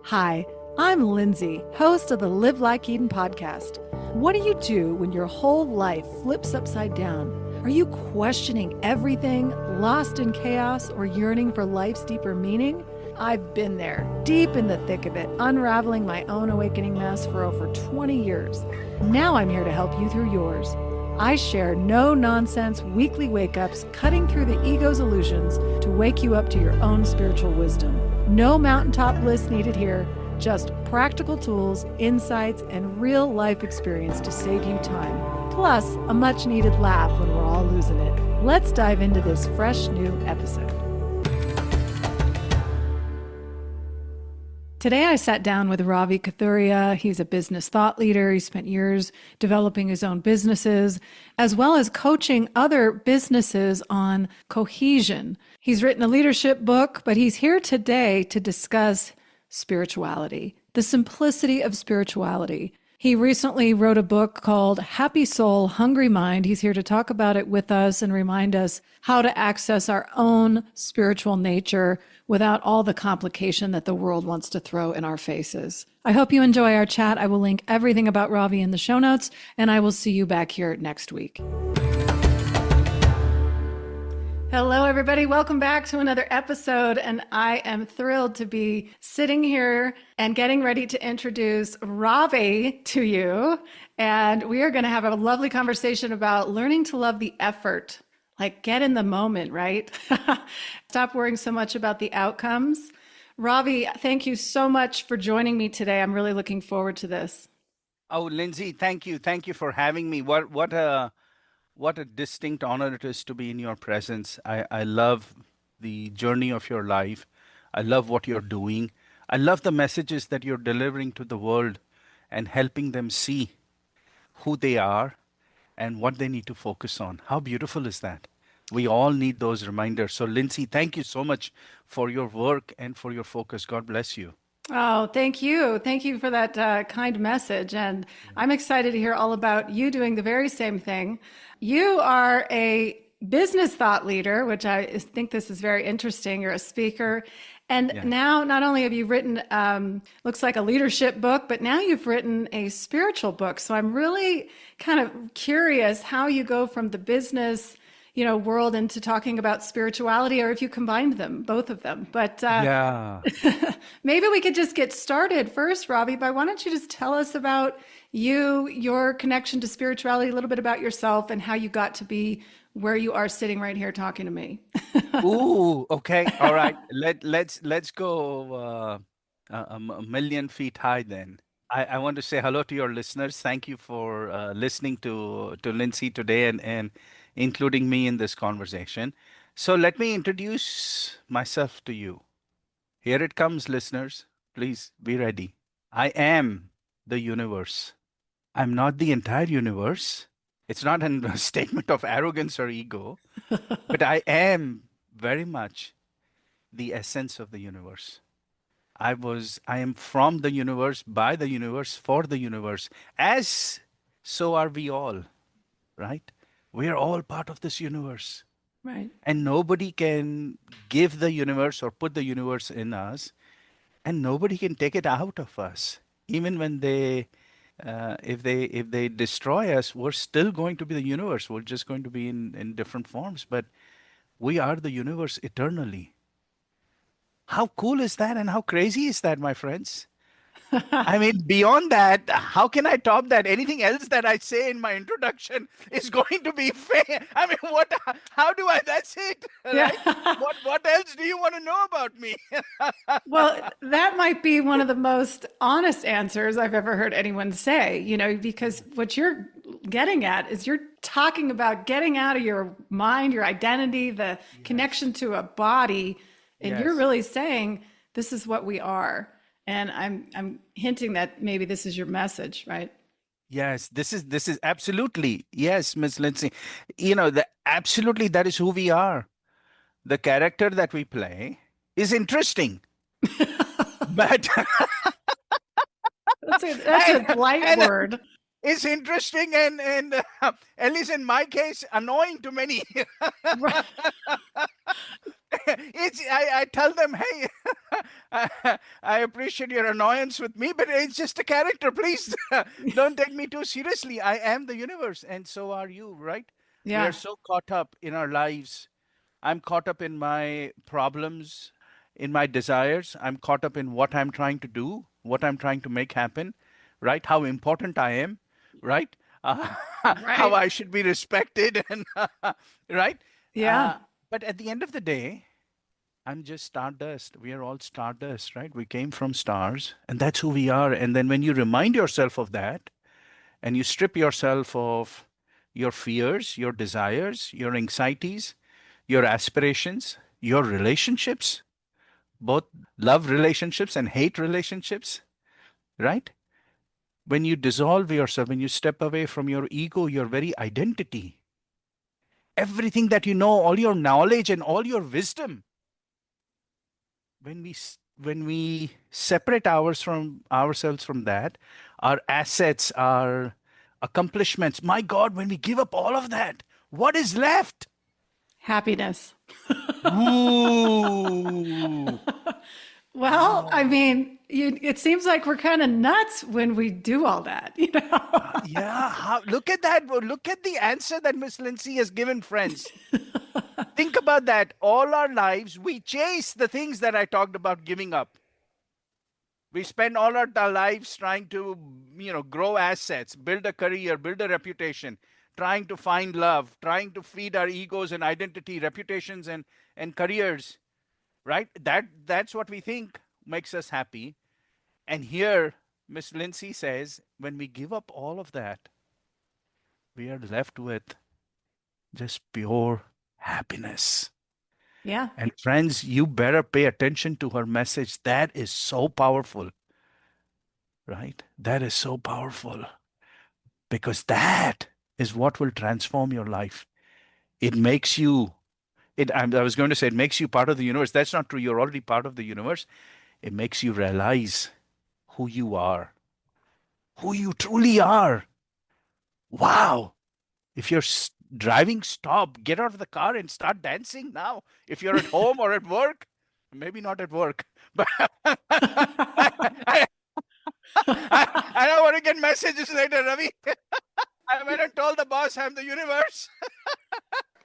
Hi, I'm Lindsay, host of the Live Like Eden podcast. What do you do when your whole life flips upside down? Are you questioning everything, lost in chaos, or yearning for life's deeper meaning? I've been there, deep in the thick of it, unraveling my own awakening mess for over 20 years. Now I'm here to help you through yours. I share no-nonsense weekly wake-ups, cutting through the ego's illusions to wake you up to your own spiritual wisdom. No mountaintop bliss needed here, just practical tools, insights, and real-life experience to save you time. Plus, a much-needed laugh when we're all losing it. Let's dive into this fresh new episode. Today, I sat down with Ravi Kathuria. He's a business thought leader. He spent years developing his own businesses, as well as coaching other businesses on cohesion. He's written a leadership book, but he's here today to discuss spirituality, the simplicity of spirituality. He recently wrote a book called Happy Soul, Hungry Mind. He's here to talk about it with us and remind us how to access our own spiritual nature without all the complication that the world wants to throw in our faces. I hope you enjoy our chat. I will link everything about Ravi in the show notes, and I will see you back here next week. Hello, everybody. Welcome back to another episode. And I am thrilled to be sitting here and getting ready to introduce Ravi to you. And we are going to have a lovely conversation about learning to love the effort. Like, get in the moment, right? Stop worrying so much about the outcomes. Ravi, thank you so much for joining me today. I'm really looking forward to this. Oh, Lindsay, thank you. Thank you for having me. What a distinct honor it is to be in your presence. I love the journey of your life. I love what you're doing. I love the messages that you're delivering to the world and helping them see who they are and what they need to focus on. How beautiful is that? We all need those reminders. So, Lindsay, thank you so much for your work and for your focus. God bless you. Oh, thank you. Thank you for that kind message. And I'm excited to hear all about you doing the very same thing. You are a business thought leader, which I think this is very interesting. You're a speaker. And now not only have you written, looks like a leadership book, but now you've written a spiritual book. So I'm really kind of curious how you go from the business world into talking about spirituality, or if you combined them, both of them. But maybe we could just get started first, Ravi, by why don't you just tell us about you, your connection to spirituality, a little bit about yourself and how you got to be where you are sitting right here talking to me. Ooh, okay. All right. Let's go a million feet high then. I want to say hello to your listeners. Thank you for listening to Lindsay today and including me in this conversation. So let me introduce myself to you. Here it comes, listeners. Please be ready. I am the universe. I'm not the entire universe. It's not a statement of arrogance or ego, but I am very much the essence of the universe. I am from the universe, by the universe, for the universe, as so are we all, right? We are all part of this universe. Right. And nobody can give the universe or put the universe in us, and nobody can take it out of us. Even when if they destroy us, we're still going to be the universe. We're just going to be in different forms, but we are the universe eternally. How cool is that, and how crazy is that, my friends? I mean, beyond that, how can I top that? Anything else that I say in my introduction is going to be fair. I mean, how do I, that's it, right? Yeah. What else do you want to know about me? Well, that might be one of the most honest answers I've ever heard anyone say, because what you're getting at is you're talking about getting out of your mind, your identity, the connection to a body, and you're really saying this is what we are. And I'm hinting that maybe this is your message, right? Yes, this is absolutely, yes, Miss Lindsay. Absolutely, that is who we are. The character that we play is interesting, but That's a light word. it's interesting and at least in my case, annoying to many. Right. I tell them, hey, I appreciate your annoyance with me, but it's just a character. Please don't take me too seriously. I am the universe, and so are you, right? We are Yeah. so caught up in our lives. I'm caught up in my problems, in my desires. I'm caught up in what I'm trying to do, what I'm trying to make happen, right? How important I am, right? Uh, how Right. I should be respected, and right? Yeah. Uh, but at the end of the day, I'm just stardust. We are all stardust, right? We came from stars, and that's who we are. And then when you remind yourself of that, and you strip yourself of your fears, your desires, your anxieties, your aspirations, your relationships, both love relationships and hate relationships, right? When you dissolve yourself, when you step away from your ego, your very identity, everything that you know, all your knowledge and all your wisdom, when we separate ourselves from that, our assets, our accomplishments, my God, when we give up all of that, what is left? Happiness. Ooh. Well, I Oh. mean, it seems like we're kind of nuts when we do all that, you know? Yeah, look at that. Look at the answer that Miss Lindsay has given, friends. Think about that. All our lives, we chase the things that I talked about giving up. We spend all our lives trying to, grow assets, build a career, build a reputation, trying to find love, trying to feed our egos and identity, reputations and careers, right? That's what we think makes us happy. And here, Miss Lindsay says, when we give up all of that, we are left with just pure happiness. Yeah. And friends, you better pay attention to her message. That is so powerful, right? That is so powerful because that is what will transform your life. It makes you, I was going to say, it makes you part of the universe. That's not true. You're already part of the universe. It makes you realize who you are, who you truly are. Wow. If you're driving, stop, get out of the car and start dancing now. If you're at home or at work, maybe not at work, but I, I don't want to get messages later, Ravi. I went and told the boss I'm the universe.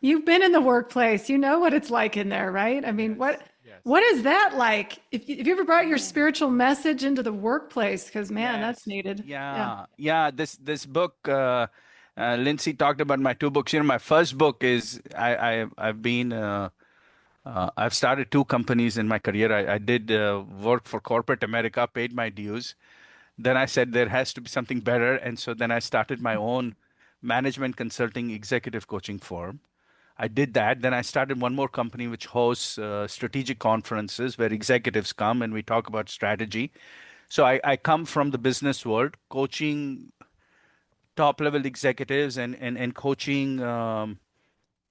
You've been in the workplace. You know what it's like in there, right? I mean, Yes, yes. what is that like? If you ever brought your Ooh. spiritual message into the workplace, because man, Yes. that's needed. Yeah. Yeah. This book, Lindsay talked about my two books. My first book is I've been I've started two companies in my career. I did work for corporate America, paid my dues. Then I said there has to be something better, and so then I started my own management consulting executive coaching firm. I did that. Then I started one more company which hosts strategic conferences where executives come and we talk about strategy. So I come from the business world, coaching top level executives and coaching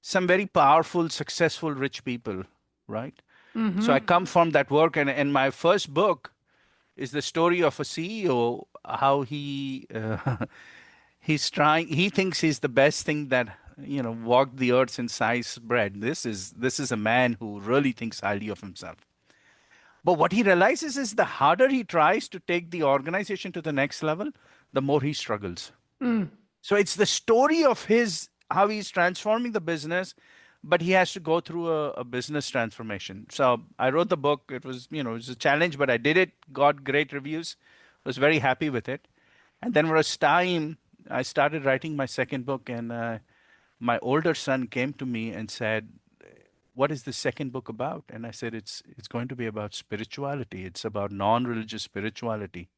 some very powerful, successful, rich people, right? So I Mm-hmm. come from that work, and my first book is the story of a CEO, how he thinks he's the best thing that walked the earth since sliced bread. This is a man who really thinks highly of himself. But what he realizes is the harder he tries to take the organization to the next level, the more he struggles. Mm. So it's the story of his how he's transforming the business, but he has to go through a business transformation. So I wrote the book. It was a challenge, but I did it. Got great reviews. Was very happy with it. And then for a time, I started writing my second book, and my older son came to me and said, "What is the second book about?" And I said, "It's going to be about spirituality. It's about non-religious spirituality."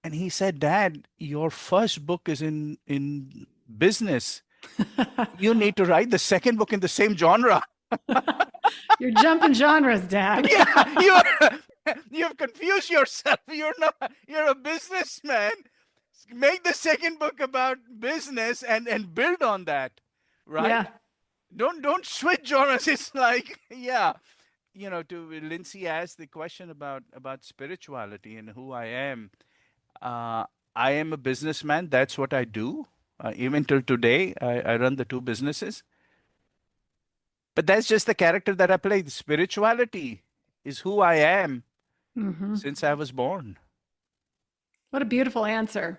And he said, "Dad, your first book is in business. You need to write the second book in the same genre." You're jumping genres, Dad. Yeah, you've confused yourself. You're a businessman. Make the second book about business and build on that, right? Yeah. Don't switch genres. It's like, yeah, to Lindsay asked the question about spirituality and who I am. Uh, I am a businessman. That's what I do. Even till today, I run the two businesses. But that's just the character that I play. The spirituality is who I am since I was born. What a beautiful answer.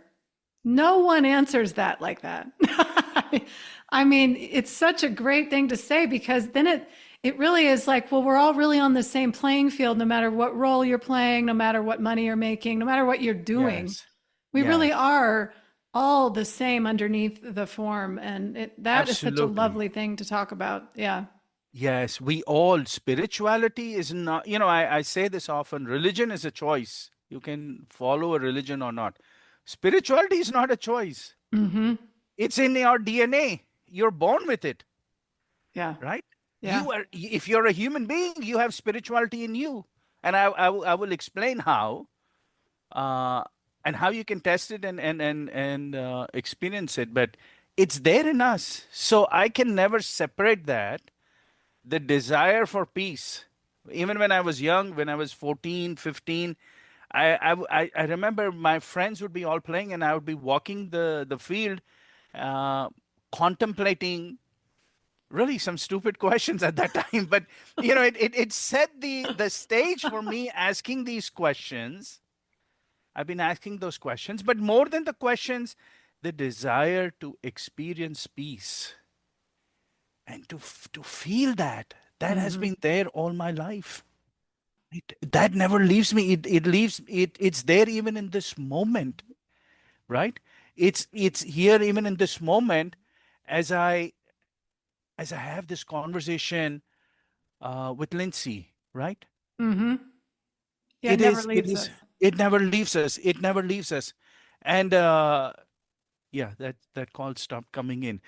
No one answers that like that. I mean, it's such a great thing to say because then it really is like, well, we're all really on the same playing field, no matter what role you're playing, no matter what money you're making, no matter what you're doing. Yes. We really Yes. are all the same underneath the form. And that is such a Absolutely. lovely thing to talk about. Yeah. Yes, we all, spirituality is not, I say this often, religion is a choice. You can follow a religion or not. Spirituality is not a choice. Mm-hmm. It's in your DNA. You're born with it, Yeah. right? Yeah. If you're a human being, you have spirituality in you. And I will explain how, uh, and how you can test it and experience it. But it's there in us. So I can never separate that, the desire for peace. Even when I was young, when I was 14, 15, I remember my friends would be all playing and I would be walking the field, uh, contemplating really some stupid questions at that time. But, it set the stage for me asking these questions. I've been asking those questions, but more than the questions, the desire to experience peace and to feel that has Mm-hmm. been there all my life. That never leaves me. It leaves it's there even in this moment, right? It's here even in this moment as I have this conversation with Lindsay, right? Mm-hmm. Yeah. It It never is it leaves is us. it never leaves us. It never leaves us. And yeah, that call stopped coming in.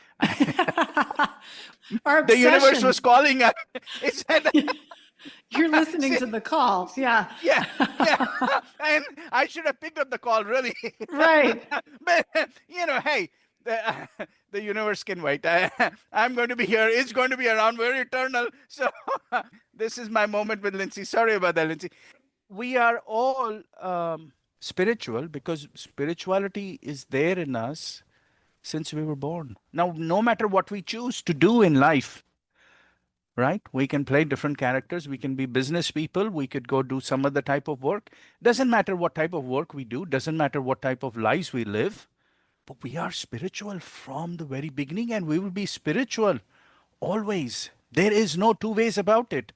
Our The universe was obsession. calling us. It said, You're listening see, to the call. Yeah. yeah, yeah. And I should have picked up the call, really. Right. But, hey, the universe can wait. I'm going to be here. It's going to be around. We're eternal. So this is my moment with Lindsay. Sorry about that, Lindsay. We are all spiritual because spirituality is there in us since we were born. Now, no matter what we choose to do in life, right? We can play different characters. We can be business people. We could go do some other type of work. Doesn't matter what type of work we do. Doesn't matter what type of lives we live. But we are spiritual from the very beginning, and we will be spiritual always. There is no two ways about it.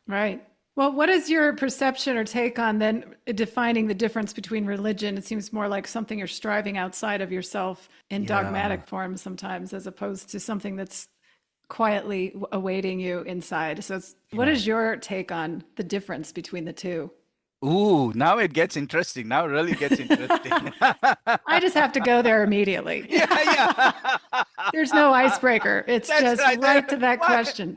Right. Well, what is your perception or take on then defining the difference between religion? It seems more like something you're striving outside of yourself in Yeah. dogmatic form sometimes, as opposed to something that's quietly awaiting you inside. So, what Yeah. is your take on the difference between the two? Ooh, now it gets interesting. Now it really gets interesting. I just have to go there immediately. Yeah, yeah. There's no icebreaker. It's That's just right. right to that Why, question.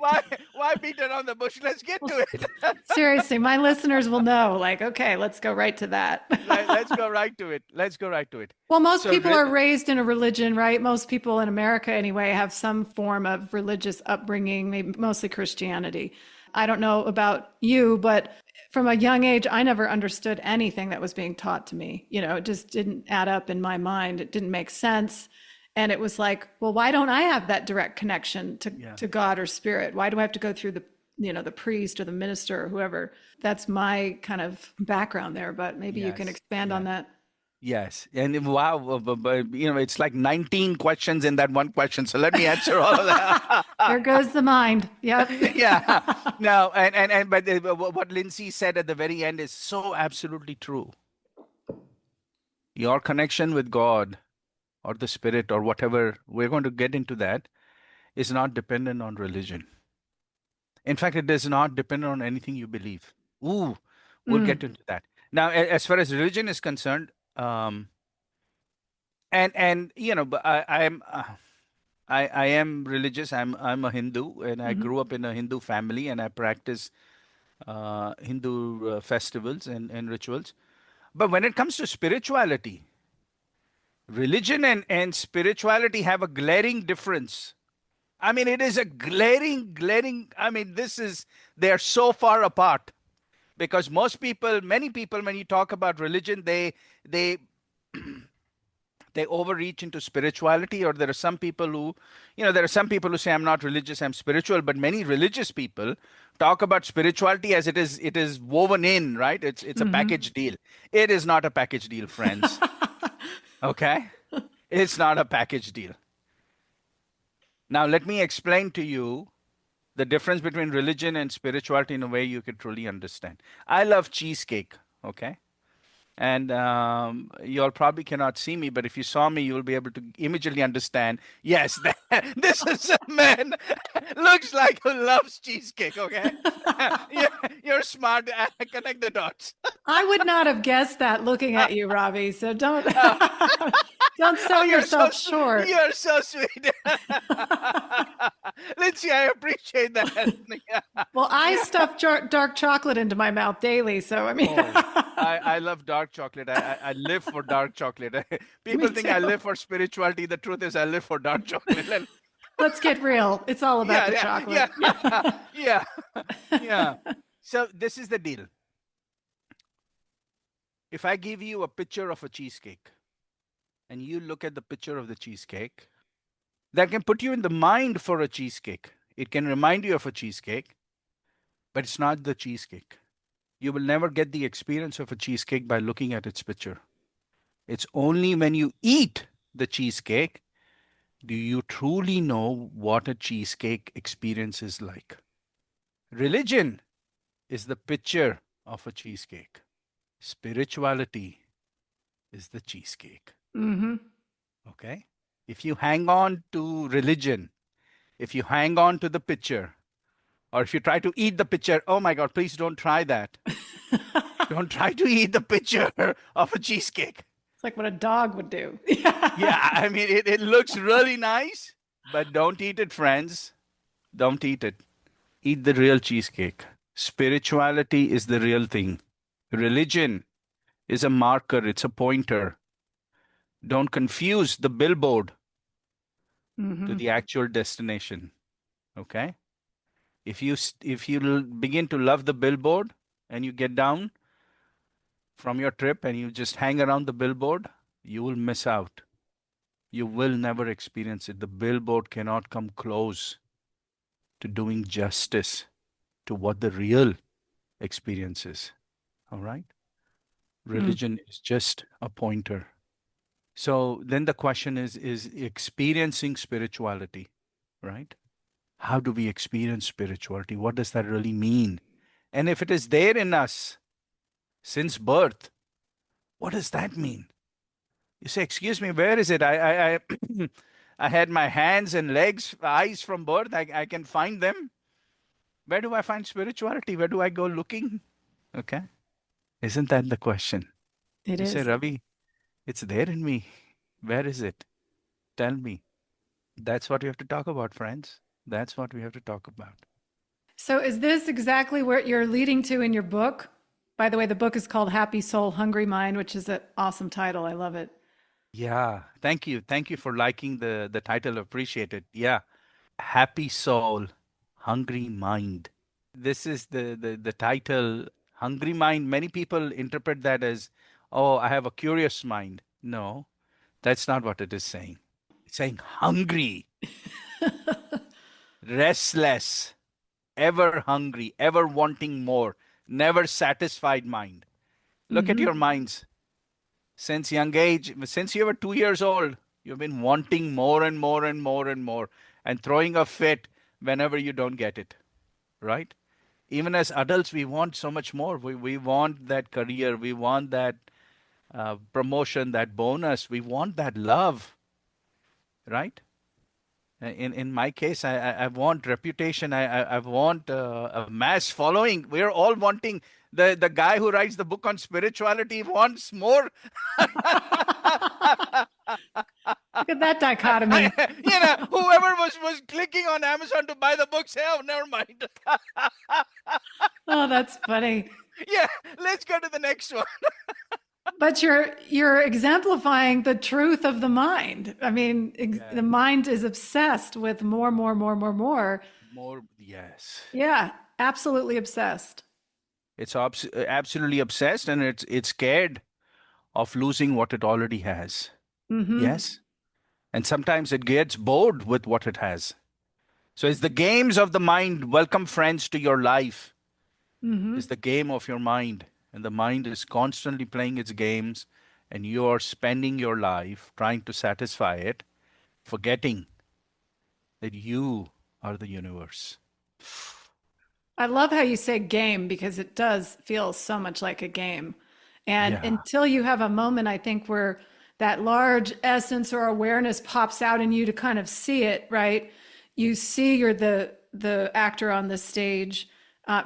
why beat around the bush? Let's get Well, to it. seriously, my listeners will know, like, okay, let's go right to that. Let's go right to it. Let's go right to it. Well, most So, people are raised in a religion, right? Most people in America, anyway, have some form of religious upbringing, maybe mostly Christianity. I don't know about you, but from a young age, I never understood anything that was being taught to me. It just didn't add up in my mind. It didn't make sense. And it was like, well, why don't I have that direct connection yeah, to God or spirit? Why do I have to go through the priest or the minister or whoever? That's my kind of background there, but maybe you can yes, expand on yes, that. yes. And wow, it's like 19 questions in that one question. So let me answer all of that. There goes the mind. Yep. Yeah. No, but what Lindsay said at the very end is so absolutely true. Your connection with God or the spirit or whatever, we're going to get into that, is not dependent on religion. In fact, it does not depend on anything you believe. Ooh, we'll Mm, get into that. Now, as far as religion is concerned, but I am religious. I'm a Hindu, and I mhm. grew up in a Hindu family, and I practice Hindu festivals and rituals. But when it comes to spirituality, religion and spirituality have a glaring difference. I mean, it is a glaring. I mean, they're so far apart because many people, when you talk about religion, they they overreach into spirituality, or there are some people who, there are some people who say, I'm not religious, I'm spiritual, but many religious people talk about spirituality as it is woven in, right? It's a package deal. It is not a package deal, friends. Okay? It's not a package deal. Now, let me explain to you the difference between religion and spirituality in a way you could truly understand. I love cheesecake, okay? And you all probably cannot see me, but if you saw me, you will be able to immediately understand. Yes, this is a man looks like who loves cheesecake. Okay, you're smart. Connect the dots. I would not have guessed that looking at you, Ravi. So don't Uh, don't sell you're yourself short. you're so sweet, Lindsay. I appreciate that. Well, I stuff dark chocolate into my mouth daily, so I mean, I love dark chocolate. I live for dark chocolate. People think I live for spirituality. The truth is, I live for dark chocolate. Let's get real. It's all about the chocolate. Yeah. So this is the deal. If I give you a picture of a cheesecake and you look at the picture of the cheesecake, that can put you in the mind for a cheesecake. It can remind you of a cheesecake, but it's not the cheesecake. You will never get the experience of a cheesecake by looking at its picture. It's only when you eat the cheesecake do you truly know what a cheesecake experience is like. Religion is the picture of a cheesecake. Spirituality is the cheesecake. Mm-hmm. Okay? If you hang on to religion, if you hang on to the picture, or if you try to eat the picture, oh my God, please don't try that. Don't try to eat the picture of a cheesecake. It's like what a dog would do. Yeah, I mean, it looks really nice, but don't eat it, friends. Don't eat it. Eat the real cheesecake. Spirituality is the real thing. Religion is a marker, it's a pointer. Don't confuse the billboard to the actual destination. Okay? If you begin to love the billboard and you get down from your trip and you just hang around the billboard, you will miss out. You will never experience it. The billboard cannot come close to doing justice to what the real experience is. All right? Religion is just a pointer. So then the question is experiencing spirituality, right? How do we experience spirituality? What does that really mean? And if it is there in us since birth, what does that mean? You say, excuse me, where is it? I I had my hands and legs, eyes from birth. I can find them. Where do I find spirituality? Where do I go looking? Okay. Isn't that the question? It You say, is. Ravi, it's there in me. Where is it? Tell me. That's what we have to talk about, friends. That's what we have to talk about. So is this exactly what you're leading to in your book? By the way, the book is called Happy Soul, Hungry Mind, which is an awesome title. I love it. Yeah. Thank you. Thank you for liking the title. Appreciate it. Yeah. Happy soul, hungry mind. This is the title. Hungry mind. Many people interpret that as, oh, I have a curious mind. No, that's not what it is saying. It's saying hungry, restless, ever hungry, ever wanting more, never satisfied mind. Look at your minds. Since young age, since you were 2 years old, you've been wanting more and more and more and more and throwing a fit whenever you don't get it, right? Even as adults, we want so much more. We want that career. We want that promotion, that bonus. We want that love, right? In my case, I want reputation. I want a mass following. We're all wanting. The guy who writes the book on spirituality wants more. Look at that dichotomy. Whoever was clicking on Amazon to buy the book, say, oh, never mind. Oh, that's funny. Yeah, let's go to the next one. But you're exemplifying the truth of the mind. I mean, the mind is obsessed with more. More, yes. Yeah, absolutely obsessed. It's absolutely obsessed, and it's scared of losing what it already has. Mm-hmm. Yes. And sometimes it gets bored with what it has. So it's the games of the mind. Welcome, friends, to your life. Mm-hmm. It's the game of your mind. And the mind is constantly playing its games, and you're spending your life trying to satisfy it, forgetting that you are the universe. I love how you say game because it does feel so much like a game. And Yeah. until you have a moment, I think, where that large essence or awareness pops out in you to kind of see it, right? You see you're the actor on the stage.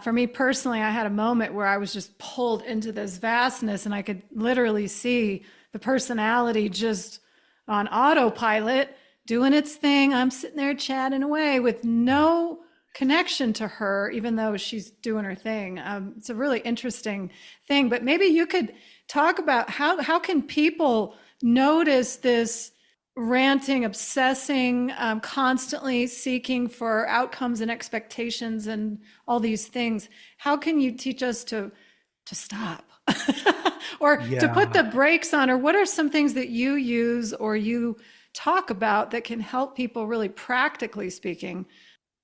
For me personally, I had a moment where I was just pulled into this vastness and I could literally see the personality just on autopilot doing its thing. I'm sitting there chatting away with no connection to her, even though she's doing her thing. It's a really interesting thing. But maybe you could talk about how can people notice this ranting, obsessing, constantly seeking for outcomes and expectations and all these things. How can you teach us to stop or to put Yeah. the brakes on? Or what are some things that you use or you talk about that can help people really practically speaking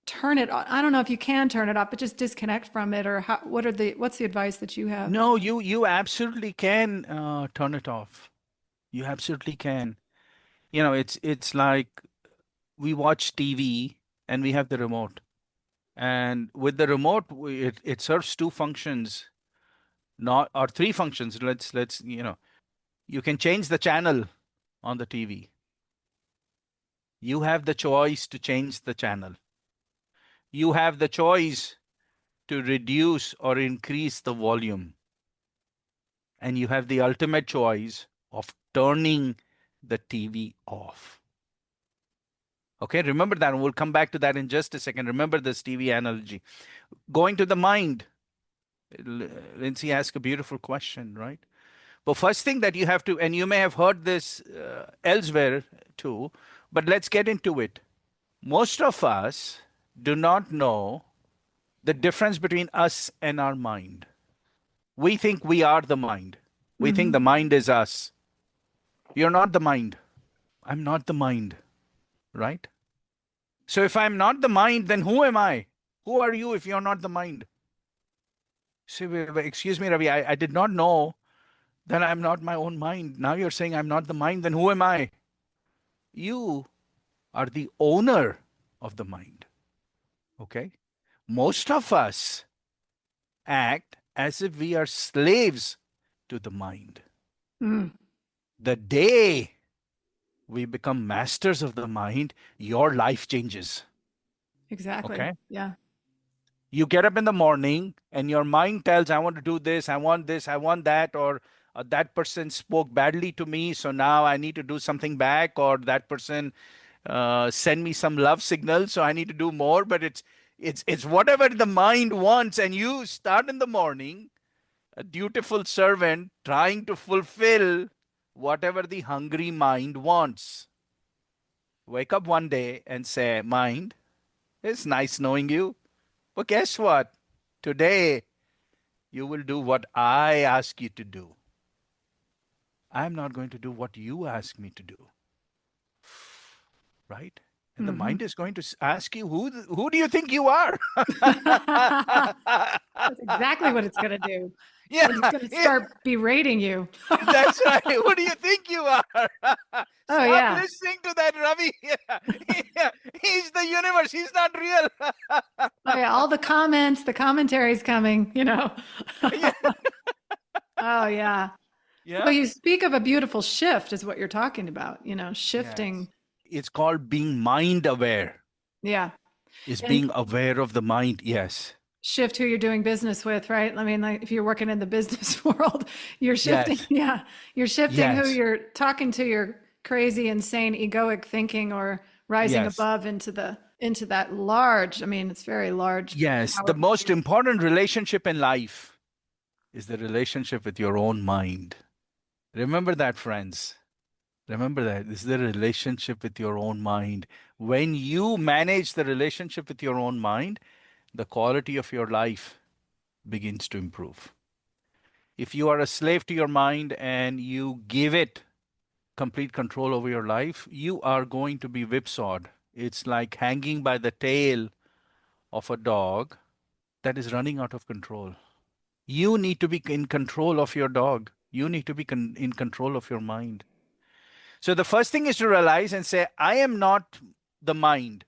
turn it off? I don't know if you can turn it off, but just disconnect from it, or what's the advice that you have? No, you absolutely can turn it off. You absolutely can. It's like we watch TV and we have the remote. And with the remote, it serves two functions, not or three functions. Let's you can change the channel on the TV. You have the choice to change the channel. You have the choice to reduce or increase the volume. And you have the ultimate choice of turning the TV off. Okay, remember that. And we'll come back to that in just a second. Remember this TV analogy. Going to the mind. Lindsay asked a beautiful question, right? But first thing that you have to, and you may have heard this elsewhere too, but let's get into it. Most of us do not know the difference between us and our mind. We think we are the mind. We think Mm-hmm. the mind is us. You're not the mind. I'm not the mind, right? So if I'm not the mind, then who am I? Who are you if you're not the mind? Say, excuse me, Ravi, I did not know that I'm not my own mind. Now you're saying I'm not the mind, then who am I? You are the owner of the mind. Okay? Most of us act as if we are slaves to the mind. Mm, The day we become masters of the mind, your life changes. exactly. Okay? Yeah. You get up in the morning and your mind tells, I want to do this, I want that, or that person spoke badly to me, so now I need to do something back, or that person send me some love signal, so I need to do more. But it's whatever the mind wants, and you start in the morning, a dutiful servant trying to fulfill whatever the hungry mind wants. Wake up one day and say, mind, it's nice knowing you. But guess what? Today, you will do what I ask you to do. I'm not going to do what you ask me to do, right? And the Mm-hmm. mind is going to ask you, who do you think you are? That's exactly what it's going to do. Yeah, It's going to yeah, start berating you. that's right. Who do you think you are? Oh, Stop yeah. listening to that, Ravi. Yeah, he's the universe. He's not real. Oh, yeah. All the comments, the commentaries coming. Yeah, Oh, yeah. Well, yeah. you speak of a beautiful shift, is what you're talking about, Yes. shifting. It's called being mind aware. Yeah. Is And being aware of the mind. Yes. shift who you're doing business with, right? I mean, like if you're working in the business world, you're shifting. Yes. Yeah. You're shifting who Yes. you're talking to, your crazy, insane, egoic thinking, or rising Yes. above into that large. I mean, it's very large, Yes. The powerful. most important relationship in life is the relationship with your own mind. Remember that, friends. Remember that. This is the relationship with your own mind. When you manage the relationship with your own mind, the quality of your life begins to improve. If you are a slave to your mind and you give it complete control over your life, you are going to be whipsawed. It's like hanging by the tail of a dog that is running out of control. You need to be in control of your dog. You need to be in control of your mind. So the first thing is to realize and say, I am not the mind.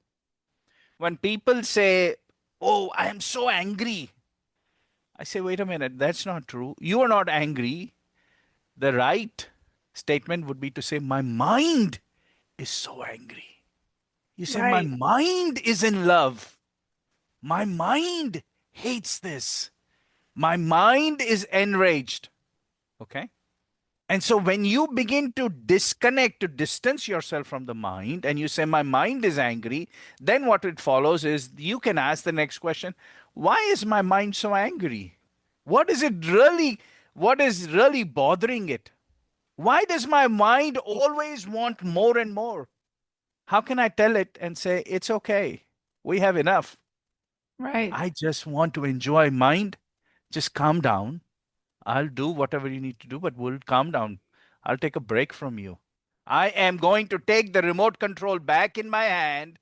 When people say, oh, I am so angry, I say, wait a minute, that's not true. You are not angry. The right statement would be to say, my mind is so angry. You say, my Right. mind is in love. My mind hates this. My mind is enraged. Okay? And so when you begin to disconnect, to distance yourself from the mind, and you say, my mind is angry, then what it follows is you can ask the next question, why is my mind so angry? What is really bothering it? Why does my mind always want more and more? How can I tell it and say, it's okay, we have enough? Right. I just want to enjoy mind. Just calm down. I'll do whatever you need to do, but we'll calm down. I'll take a break from you. I am going to take the remote control back in my hand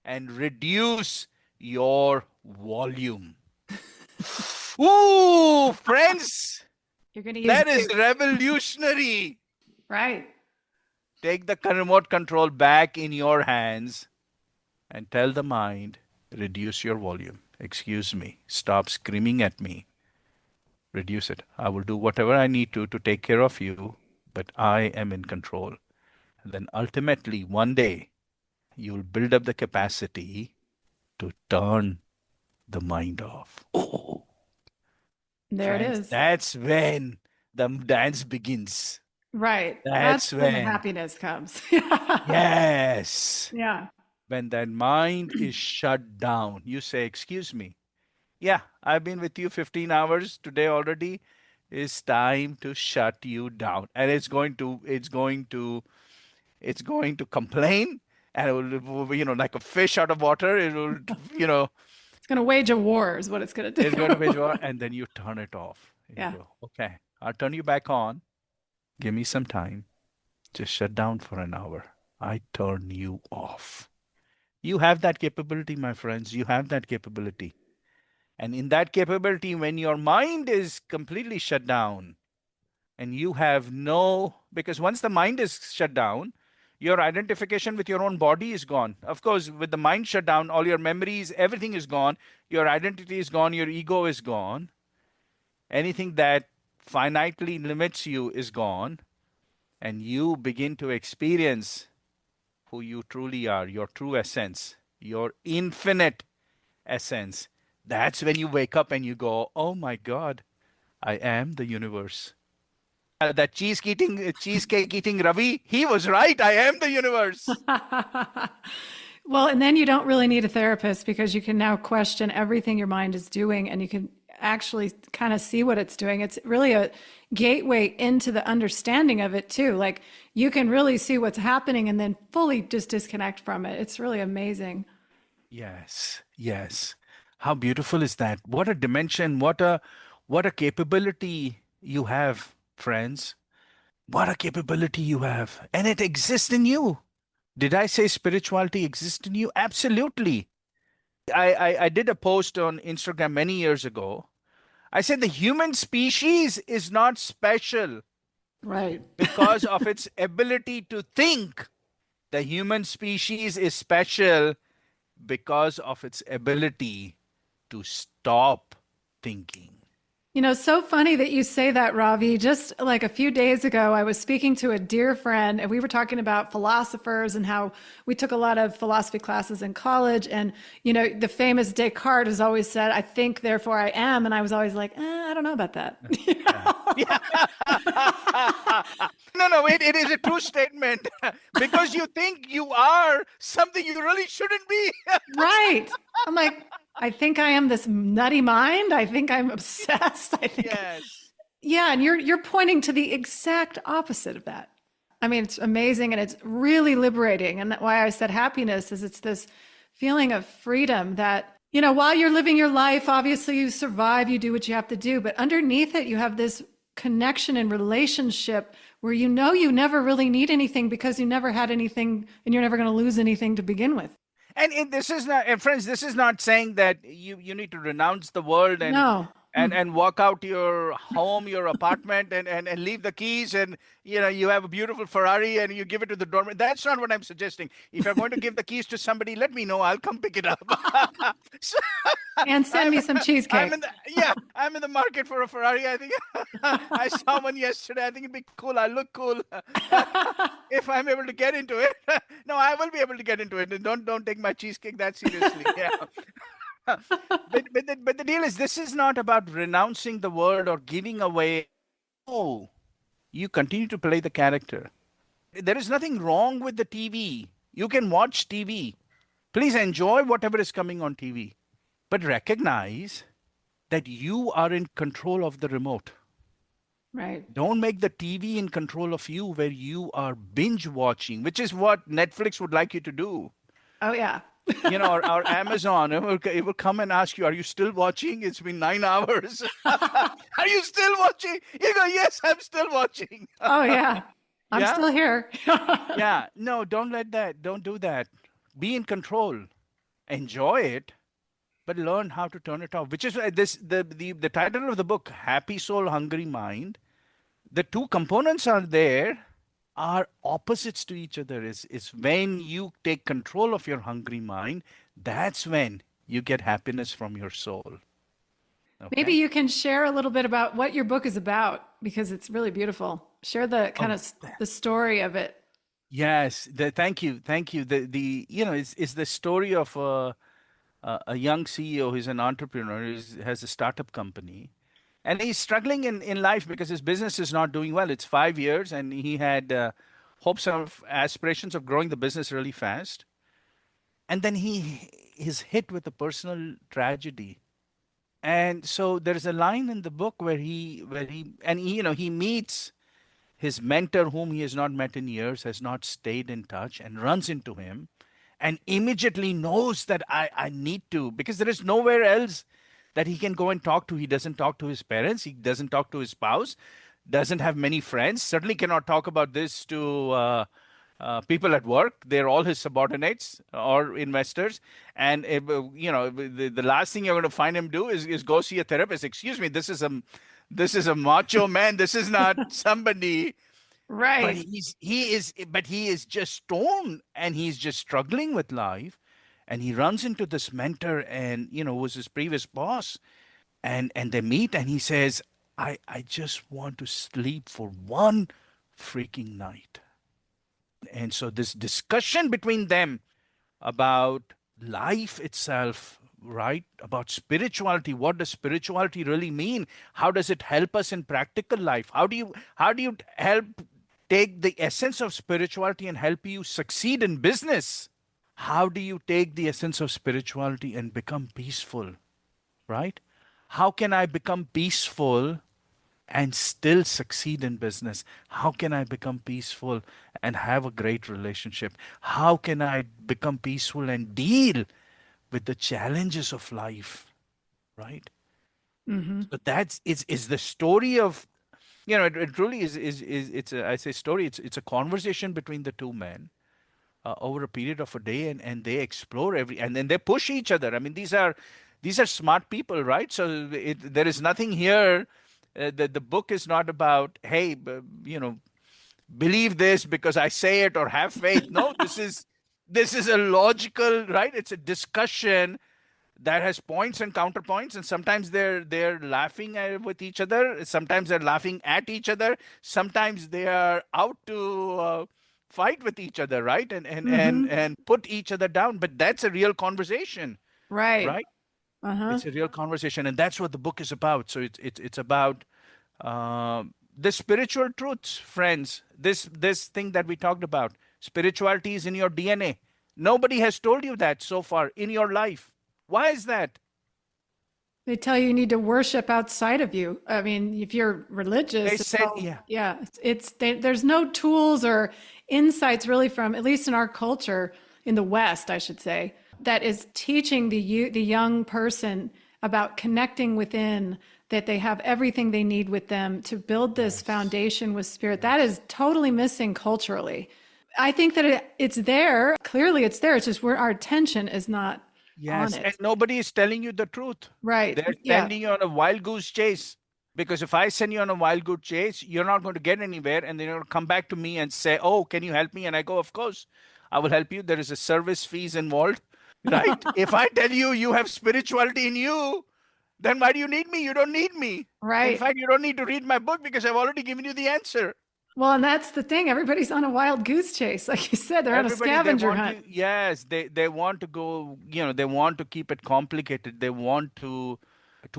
and reduce your volume. Ooh, friends, You're going to use that is mute. revolutionary. Right. Take the remote control back in your hands and tell the mind, reduce your volume. Excuse me. Stop screaming at me. Reduce it. I will do whatever I need to take care of you, but I am in control. And then ultimately, one day, you'll build up the capacity to turn the mind off. Oh, There it friends, is. that's when the dance begins. Right. That's That's when the when, happiness comes. yes, Yeah. when that mind is shut down. You say, excuse me. Yeah, I've been with you 15 hours today already. It's time to shut you down. And it's going to complain, and it will, like a fish out of water. It will, you know, It's going to wage a war is what it's going to it's going to be do. joy, and then you turn it off. And you Yeah. go, okay, I'll turn you back on. Give me some time. Just shut down for an hour. I turn you off. You have that capability, my friends. You have that capability. And in that capability, when your mind is completely shut down and you have no, because once the mind is shut down, your identification with your own body is gone. Of course, with the mind shut down, all your memories, everything is gone. Your identity is gone. Your ego is gone. Anything that finitely limits you is gone. And you begin to experience who you truly are, your true essence, your infinite essence. That's when you wake up and you go, oh my God, I am the universe. That cheesecake eating Ravi, he was right. I am the universe. Well, and then you don't really need a therapist because you can now question everything your mind is doing and you can actually kind of see what it's doing. It's really a gateway into the understanding of it too. Like you can really see what's happening and then fully just disconnect from it. It's really amazing. Yes, yes. How beautiful is that? What a dimension, what a capability you have, friends. What a capability you have. And it exists in you. Did I say spirituality exists in you? Absolutely. I did a post on Instagram many years ago. I said the human species is not special Right. because of its ability to think. The human species is special because of its ability to stop thinking. You know, so funny that you say that, Ravi. Just like a few days ago, I was speaking to a dear friend, and we were talking about philosophers and how we took a lot of philosophy classes in college. And, you know, the famous Descartes has always said, I think, therefore I am. And I was always like, I don't know about that. Yeah. Yeah. No, it is a true statement because you think you are something you really shouldn't be. Right. I'm like, I think I am this nutty mind. I think I'm obsessed. I think, Yes. yeah. And you're pointing to the exact opposite of that. I mean, it's amazing and it's really liberating. And that's why I said happiness is it's this feeling of freedom that, you know, while you're living your life, obviously you survive, you do what you have to do, but underneath it, you have this connection and relationship where you never really need anything because you never had anything and you're never going to lose anything to begin with. And this is not, and friends, this is not saying that you need to renounce the world and No. and walk out your home, your apartment, and leave the keys, and you have a beautiful Ferrari and you give it to the doorman. That's not what I'm suggesting. If you're going to give the keys to somebody, let me know. I'll come pick it up. So, And send me some cheesecake. I'm in the market for a Ferrari. I think I saw one yesterday. I think it'd be cool. I look cool if I'm able to get into it. No, I will be able to get into it. And don't take my cheesecake that seriously. Yeah. But the deal is, this is not about renouncing the world or giving away. Oh, you continue to play the character. There is nothing wrong with the TV. You can watch TV. Please enjoy whatever is coming on TV. But recognize that you are in control of the remote. Right. Don't make the TV in control of you, where you are binge watching, which is what Netflix would like you to do. Oh, yeah. Or Amazon, it will come and ask you, are you still watching? It's been 9 hours. Are you still watching? You go, yes, I'm still watching. Oh, yeah. I'm still here. Yeah. No, don't do that. Be in control. Enjoy it, but learn how to turn it off, which is the title of the book, Happy Soul, Hungry Mind. The two components are opposites to each other. Is when you take control of your hungry mind, that's when you get happiness from your soul. Okay? Maybe you can share a little bit about what your book is about, because it's really beautiful. Share the kind of the story of it. Yes, thank you. It's the story of a young CEO who's an entrepreneur, has a startup company, and he's struggling in life because his business is not doing well. It's 5 years, and he had hopes of aspirations of growing the business really fast, and then he is hit with a personal tragedy. And so there's a line in the book where he meets his mentor, whom he has not met in years, has not stayed in touch, and runs into him and immediately knows that I need to, because there is nowhere else that he can go and talk to. He doesn't talk to his parents. He doesn't talk to his spouse, doesn't have many friends, certainly cannot talk about this to people at work. They're all his subordinates or investors. And, the last thing you're going to find him do is go see a therapist. Excuse me, this is a macho man. This is not somebody. Right. But he is just torn, and he's just struggling with life. And he runs into this mentor, and, was his previous boss. And they meet, and he says, I just want to sleep for one freaking night. And so this discussion between them about life itself, right? About spirituality. What does spirituality really mean? How does it help us in practical life? How do you help take the essence of spirituality and help you succeed in business? How do you take the essence of spirituality and become peaceful, right? How can I become peaceful and still succeed in business? How can I become peaceful and have a great relationship? How can I become peaceful and deal with the challenges of life, right? Mm-hmm. So that's is the story of, it really is it's a, I say story. It's a conversation between the two men over a period of a day, and they explore and then they push each other. I mean, these are smart people, right? So there is nothing here. The book is not about, hey, believe this because I say it, or have faith. No, this is a logical, right? It's a discussion that has points and counterpoints, and sometimes they're laughing with each other. Sometimes they're laughing at each other. Sometimes they are out to fight with each other, right? And put each other down. But that's a real conversation, Right. right? It's a real conversation, and that's what the book is about. So it's about the spiritual truths, friends. This thing that we talked about, spirituality is in your DNA. Nobody has told you that so far in your life. Why is that? They tell you need to worship outside of you. I mean, if you're religious, They said, yeah. There's no tools or insights really from, at least in our culture, in the West, I should say, that is teaching the young person about connecting within, that they have everything they need with them to build this Yes. foundation with spirit. That is totally missing culturally. I think that it's there. Clearly, it's there. It's just where our attention is not on Yes, and it. nobody is telling you the truth. Right. They're Yeah. sending you on a wild goose chase. Because if I send you on a wild goose chase, you're not going to get anywhere, and then you're going to come back to me and say, "Oh, can you help me?" And I go, "Of course, I will help you. There is a service fees involved, right? If I tell you you have spirituality in you, then why do you need me? You don't need me. In Right. fact, you don't need to read my book because I've already given you the answer." Well, and that's the thing. Everybody's on a wild goose chase. Like you said, they're on a Everybody, they scavenger want hunt. to, yes, they want to go, they want to keep it complicated. They want to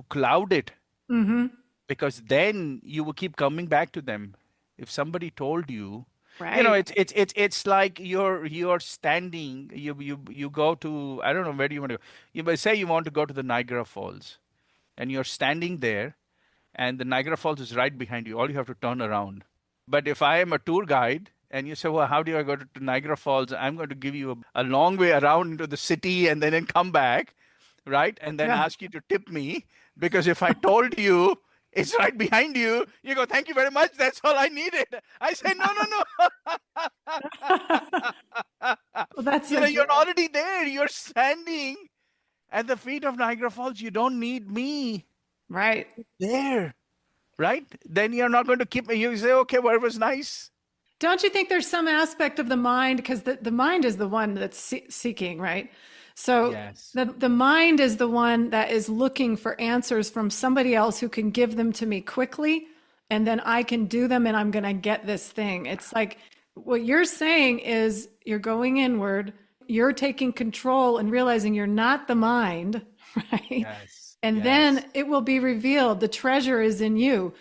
cloud it, Mm-hmm. because then you will keep coming back to them. If somebody told you, Right. it's like you're standing, you go to, I don't know, where do you want to go? You may say you want to go to the Niagara Falls, and you're standing there, and the Niagara Falls is right behind you. All you have to turn around. But if I am a tour guide and you say, "Well, how do I go to Niagara Falls?" I'm going to give you a long way around into the city and then come back, right? And then Yeah. ask you to tip me, because if I told you it's right behind you, you go, "Thank you very much. That's all I needed." I say, "No, no, no." Well, that's You're already there. You're standing at the feet of Niagara Falls. You don't need me right. there. Right? Then you're not going to keep, you say, "Okay, well, it was nice." Don't you think there's some aspect of the mind, because the mind is the one that's seeking, right? So Yes. the mind is the one that is looking for answers from somebody else who can give them to me quickly, and then I can do them and I'm going to get this thing. It's like what you're saying is you're going inward, you're taking control and realizing you're not the mind, right? Yes. And Yes. then it will be revealed. The treasure is in you.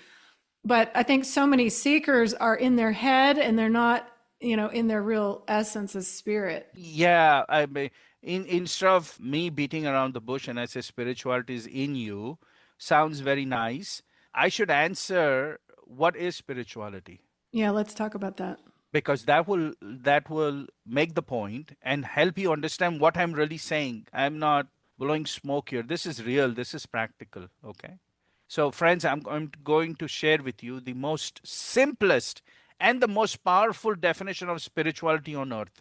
But I think so many seekers are in their head and they're not, in their real essence as spirit. Yeah. I mean, instead of me beating around the bush and I say spirituality is in you, sounds very nice. I should answer, what is spirituality? Yeah, let's talk about that. Because that will make the point and help you understand what I'm really saying. I'm not blowing smoke here. This is real. This is practical. Okay. So, friends, I'm going to share with you the most simplest and the most powerful definition of spirituality on earth.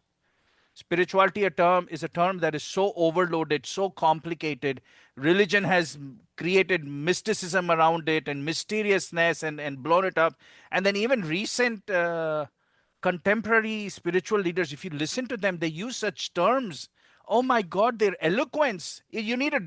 Spirituality is a term that is so overloaded, so complicated. Religion has created mysticism around it and mysteriousness, and blown it up. And then even recent contemporary spiritual leaders, if you listen to them, they use such terms. Oh my God, their eloquence. You need a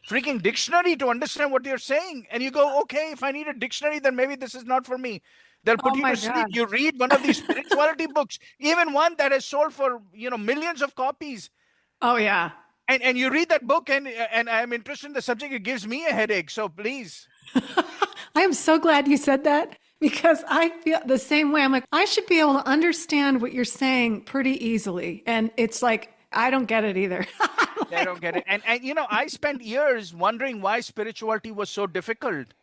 freaking dictionary to understand what they're saying. And you go, "Okay, if I need a dictionary, then maybe this is not for me." They'll Oh put you my to sleep. God. You read one of these spirituality books, even one that has sold for millions of copies, Oh yeah. and you read that book, and I'm interested in the subject. It gives me a headache. So please. I am so glad you said that because I feel the same way. I'm like, I should be able to understand what you're saying pretty easily. And it's like, I don't get it either. They don't get it. And I spent years wondering why spirituality was so difficult.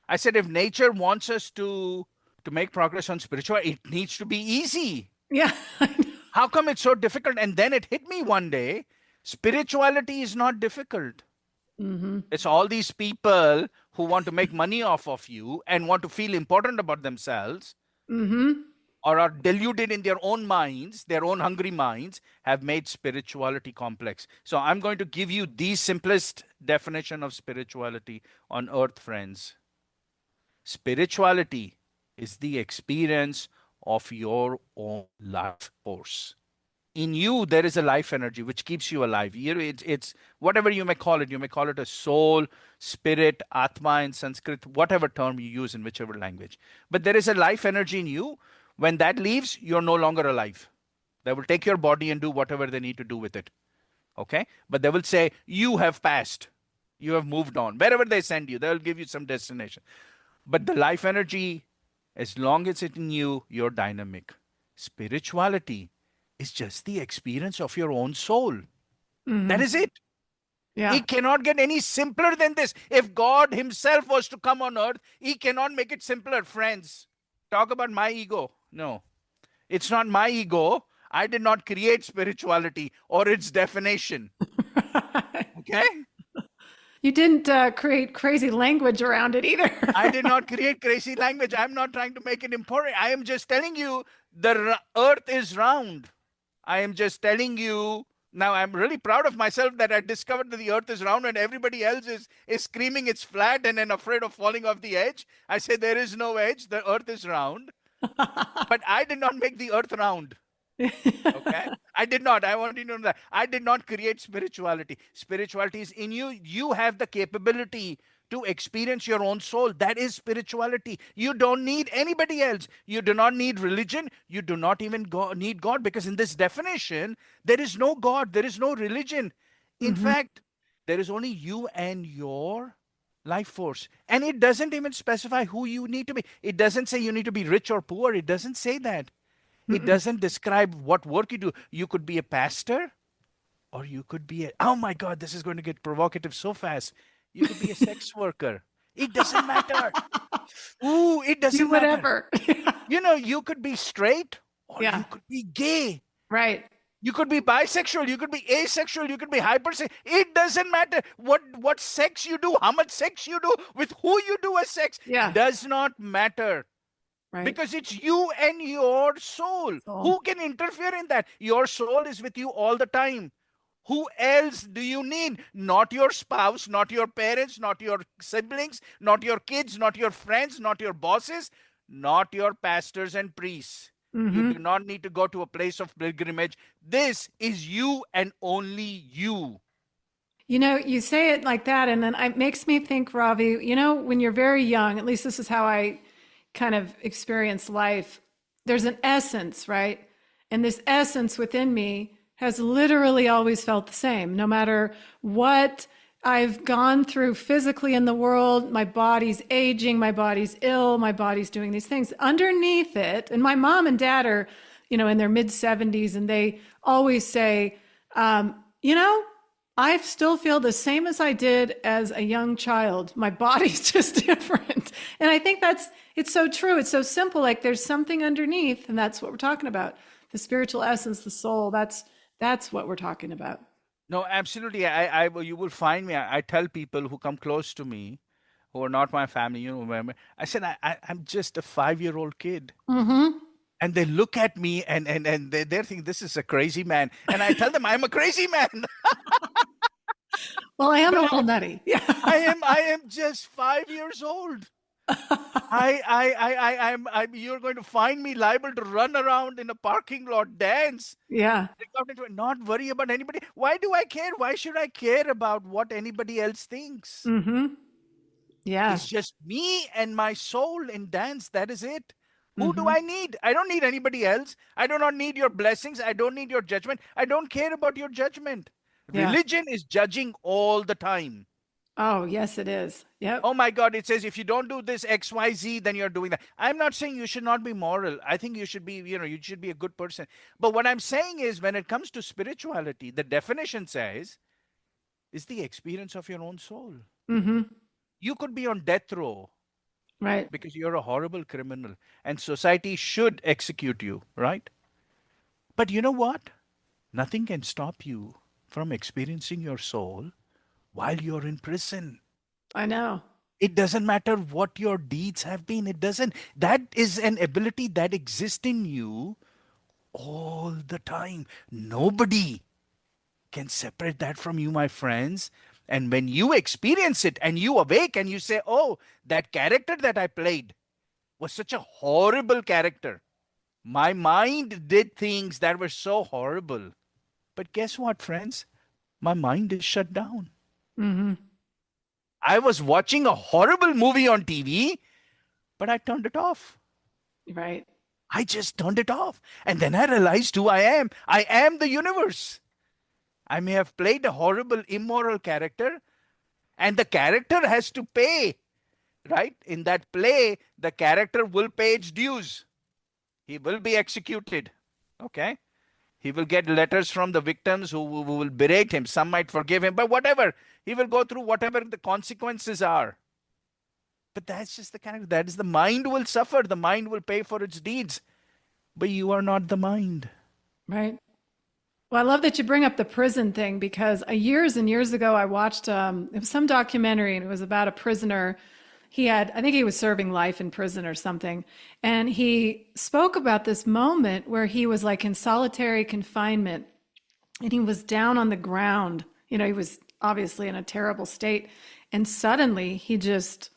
I said, if nature wants us to make progress on spirituality, it needs to be easy. Yeah. How come it's so difficult? And then it hit me one day, spirituality is not difficult. Mm-hmm. It's all these people who want to make money off of you and want to feel important about themselves, Mm-hmm. or are deluded in their own minds, their own hungry minds, have made spirituality complex. So I'm going to give you the simplest definition of spirituality on earth, friends. Spirituality is the experience of your own life force. In you, there is a life energy which keeps you alive. It's whatever you may call it. You may call it a soul, spirit, atma in Sanskrit, whatever term you use in whichever language. But there is a life energy in you. When that leaves, you're no longer alive. They will take your body and do whatever they need to do with it. Okay? But they will say, "You have passed. You have moved on." Wherever they send you, they will give you some destination. But the life energy, as long as it's in you, you're dynamic. Spirituality is just the experience of your own soul. That Mm-hmm. is it. Yeah. It cannot get any simpler than this. If God Himself was to come on earth, He cannot make it simpler, friends. Talk about my ego. No, it's not my ego. I did not create spirituality or its definition. Okay? You didn't create crazy language around it either. I did not create crazy language. I'm not trying to make it important. I am just telling you the earth is round. I am just telling you. Now, I'm really proud of myself that I discovered that the earth is round and everybody else is screaming it's flat and then afraid of falling off the edge. I say there is no edge. The earth is round. But I did not make the earth round. Okay. I did not. I want you to know that. I did not create spirituality. Spirituality is in you. You have the capability to experience your own soul. That is spirituality. You don't need anybody else. You do not need religion. You do not even need God, because in this definition, there is no God. There is no religion. In fact, there is only you and your life force. And it doesn't even specify who you need to be. It doesn't say you need to be rich or poor. It doesn't say that. It doesn't describe what work you do. You could be a pastor, or you could be a, oh my God, this is going to get provocative so fast. You could be a sex worker. It doesn't matter. Ooh, it Do doesn't matter. whatever. You know, you could be straight or Yeah. you could be gay. Right. You could be bisexual, you could be asexual, you could be hypersexual. It doesn't matter what sex you do, how much sex you do, with who you do a sex. Yeah. Does not matter. Right. Because it's you and your soul. Who can interfere in that? Your soul is with you all the time. Who else do you need? Not your spouse, not your parents, not your siblings, not your kids, not your friends, not your bosses, not your pastors and priests. You do not need to go to a place of pilgrimage. This is you and only you. You know, you say it like that, and then it makes me think, Ravi, you know, when you're very young, at least this is how I kind of experience life, there's an essence, right? And this essence within me has literally always felt the same. No matter what I've gone through physically in the world, my body's aging, my body's ill, my body's doing these things. Underneath it, and my mom and dad are, you know, in their mid 70s, and they always say, you know, I still feel the same as I did as a young child. My body's just different. And I think it's so true. It's so simple. Like there's something underneath, and that's what we're talking about. The spiritual essence, the soul, that's what we're talking about. No, absolutely. You will find me. I tell people who come close to me, who are not my family, you know, remember, I said, I'm just a 5-year-old kid. And they look at me and they think this is a crazy man. And I tell them I'm a crazy man. Well, I am a little nutty. Yeah. I am just 5 years old. You're going to find me liable to run around in a parking lot, dance. Yeah. Not worry about anybody. Why do I care? Why should I care about what anybody else thinks? Yeah. It's just me and my soul in dance. That is it. Who do I need? I don't need anybody else. I do not need your blessings. I don't need your judgment. I don't care about your judgment. Yeah. Religion is judging all the time. Oh, yes, it is. Yep. Oh my God, it says if you don't do this X, Y, Z, then you're doing that. I'm not saying you should not be moral. I think you should be, you should be a good person. But what I'm saying is when it comes to spirituality, the definition says is the experience of your own soul. You could be on death row. Right. Because you're a horrible criminal and society should execute you, right? But you know what? Nothing can stop you from experiencing your soul while you're in prison. I know. It doesn't matter what your deeds have been. It doesn't. That is an ability that exists in you all the time. Nobody can separate that from you, my friends. And when you experience it and you awake and you say, oh, that character that I played was such a horrible character. My mind did things that were so horrible. But guess what, friends? My mind is shut down. I was watching a horrible movie on TV, but I turned it off. Right. I just turned it off. And then I realized who I am. I am the universe. I may have played a horrible, immoral character, and the character has to pay, right? In that play, the character will pay its dues. He will be executed, okay? He will get letters from the victims who will berate him. Some might forgive him, but whatever. He will go through whatever the consequences are. But that's just the character. That is the mind will suffer. The mind will pay for its deeds. But you are not the mind. Right. Well, I love that you bring up the prison thing because years and years ago, I watched it was some documentary and it was about a prisoner. I think he was serving life in prison or something. And he spoke about this moment where he was like in solitary confinement and he was down on the ground. He was obviously in a terrible state. And suddenly he just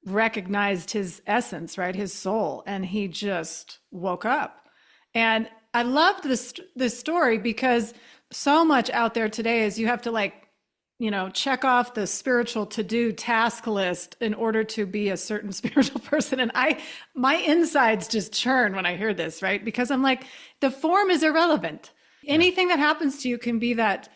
recognized his essence, right? His soul. And he just woke up. And I loved this story because so much out there today is you have to check off the spiritual to-do task list in order to be a certain spiritual person. And my insides just churn when I hear this, right? Because I'm like, the form is irrelevant. Yeah. Anything that happens to you can be that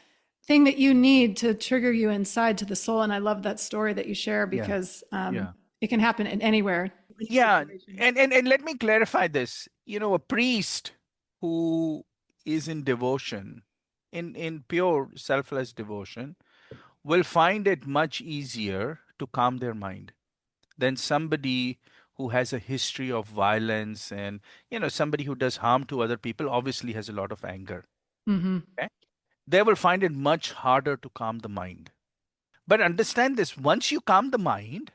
thing that you need to trigger you inside to the soul. And I love that story that you share Yeah. because Yeah. it can happen in anywhere. Yeah. And let me clarify this. A priest who is in devotion, in pure selfless devotion, will find it much easier to calm their mind than somebody who has a history of violence, and somebody who does harm to other people obviously has a lot of anger. Mm-hmm. Okay? They will find it much harder to calm the mind. But understand this, once you calm the mind,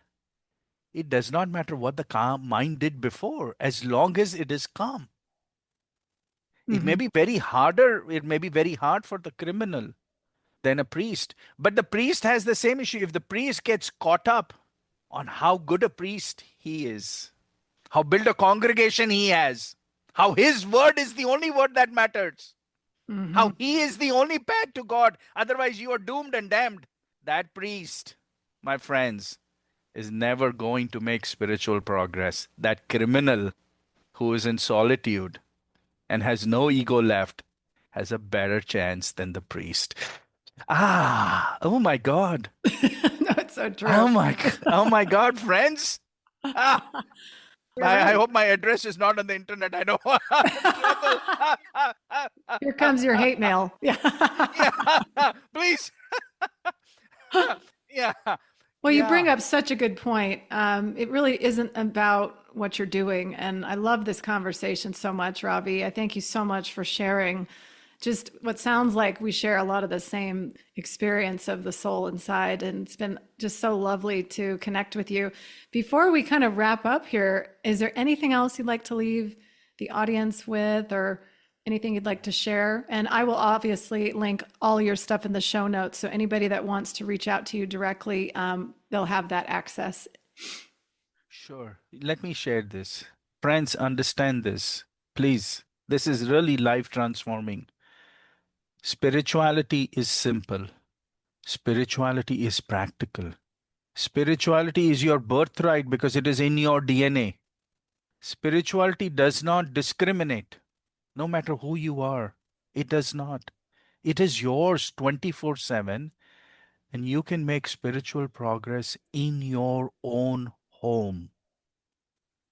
it does not matter what the calm mind did before, as long as it is calm. It may Mm-hmm. be very harder, it may be very hard for the criminal than a priest. But the priest has the same issue. If the priest gets caught up on how good a priest he is, how built a congregation he has, how his word is the only word that matters, Mm-hmm. how he is the only path to God, otherwise you are doomed and damned. That priest, my friends, is never going to make spiritual progress. That criminal who is in solitude and has no ego left has a better chance than the priest. Oh my God. No, it's so true. Oh my God, friends. Ah, You're I right. hope my address is not on the internet. I know I'm in trouble. Here comes your hate mail. Yeah. Yeah, please. Yeah, Well, you bring yeah. up such a good point. It really isn't about what you're doing. And I love this conversation so much, Ravi. I thank you so much for sharing just what sounds like we share a lot of the same experience of the soul inside. And it's been just so lovely to connect with you. Before we kind of wrap up here, is there anything else you'd like to leave the audience with or anything you'd like to share? And I will obviously link all your stuff in the show notes. So anybody that wants to reach out to you directly, they'll have that access. Sure. Let me share this. Friends, understand this. Please. This is really life transforming. Spirituality is simple. Spirituality is practical. Spirituality is your birthright because it is in your DNA. Spirituality does not discriminate, no matter who you are. It does not. It is yours 24/7, and you can make spiritual progress in your own home.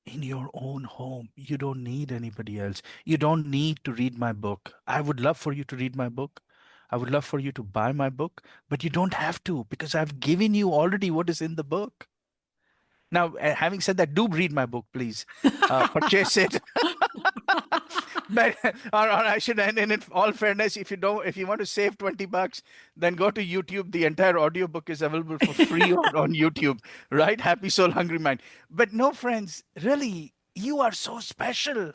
In your own home. You don't need anybody else. You don't need to read my book. I would love for you to read my book. I would love for you to buy my book, but you don't have to because I've given you already what is in the book. Now, having said that, do read my book, please. Purchase it. But or I should end in all fairness, if you want to save $20, then go to YouTube. The entire audiobook is available for free on YouTube, right? Happy Soul, Hungry Mind. But no, friends, really, you are so special.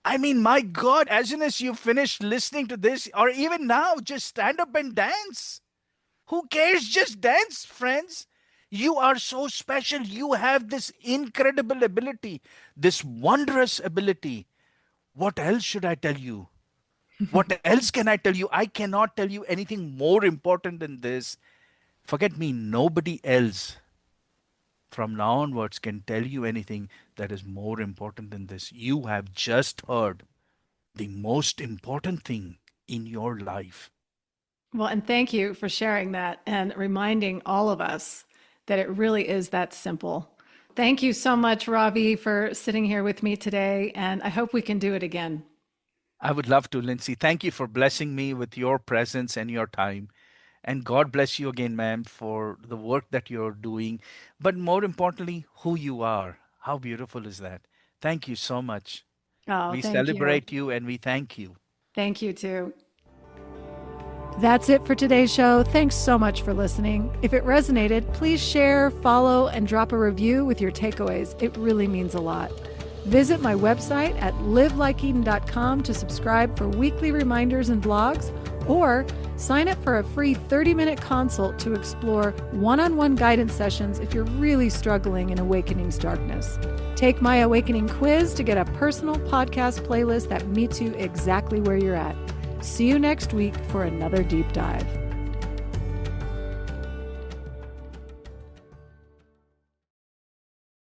I mean, my God, as soon as you finish listening to this, or even now, just stand up and dance. Who cares? Just dance, friends. You are so special. You have this incredible ability, this wondrous ability. What else should I tell you? What else can I tell you? I cannot tell you anything more important than this. Forget me, nobody else from now onwards can tell you anything that is more important than this. You have just heard the most important thing in your life. Well, and thank you for sharing that and reminding all of us that it really is that simple. Thank you so much, Ravi, for sitting here with me today. And I hope we can do it again. I would love to, Lindsay. Thank you for blessing me with your presence and your time. And God bless you again, ma'am, for the work that you're doing. But more importantly, who you are. How beautiful is that? Thank you so much. Oh, We thank you. celebrate you and we thank you. Thank you too. That's it for today's show. Thanks so much for listening. If it resonated, please share, follow, and drop a review with your takeaways. It really means a lot. Visit my website at livelikeeden.com to subscribe for weekly reminders and blogs, or sign up for a free 30-minute consult to explore one-on-one guidance sessions if you're really struggling in Awakening's darkness. Take my Awakening quiz to get a personal podcast playlist that meets you exactly where you're at. See you next week for another deep dive.